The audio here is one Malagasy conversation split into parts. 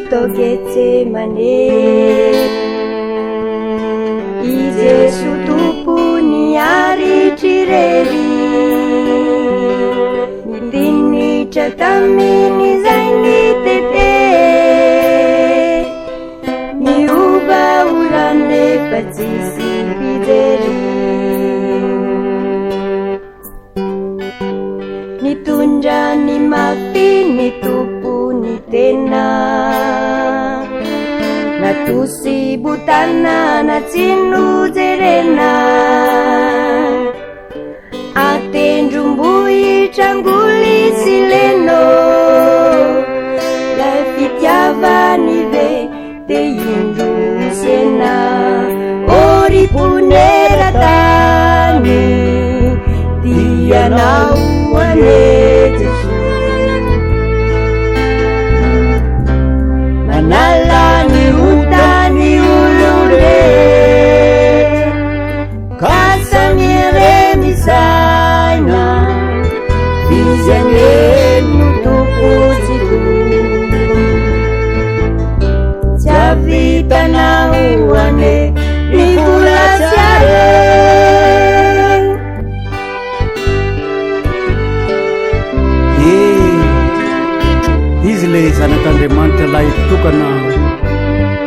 Getsemane. I Jesu tompony aritr'irery, nitinitra tamin'izay nitete, niova orany rehefa tsisy fijery. Nitondra ny mafy ny tompony tena, natosy botana na tsy nojerena, atendrombohitra angoly sy leno, lay fitiavany ve te indrosena. Oriponera tany dianao ane Jesu, manala ny otany olonde, kasamire misaina, izane no tompotsiko, tsy avitanao ane ny vola tsiare. Izy le zanak'Andriamanitra lahy tokana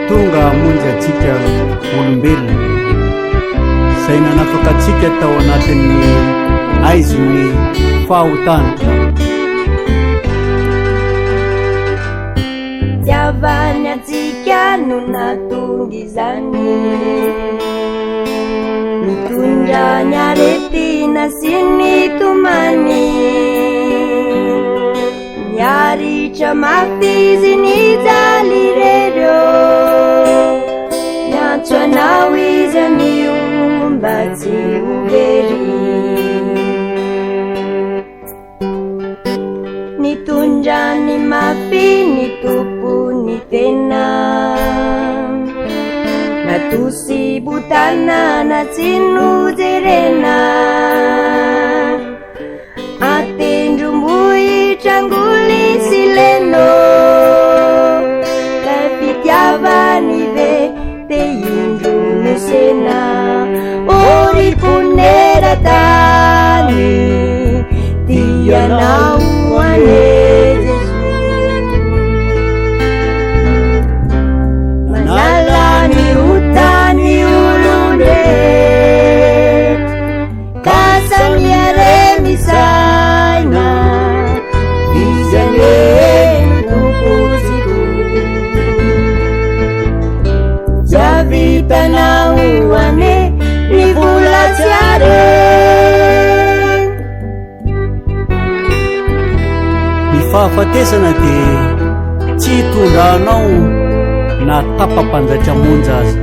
tonga hamonjy atsika olombelona, izay nanafaka atsika tao anatin'ny aiziny fahotana. Tiavany atsika no natonga izany, mitondra ny aretina sy ny tomany, niaritra mafy izy nijaly rereo, niantso anao izy anio mba tsy ho very. Nitondra ny mafy ny tompony tena, natosy botana na tsy nojerena, atendrombohitra angoly sy leno, lay fitiavany ve te indronosena. Oriponera tany dianao ane Jesu, manala ny otany olonde, kasamiare misaina, izane tompotsiko, tsy avitanao ane ny vola tsiare. Ny fahafatesana dia tsy hitondranao na tapam-panjaitra monja aza,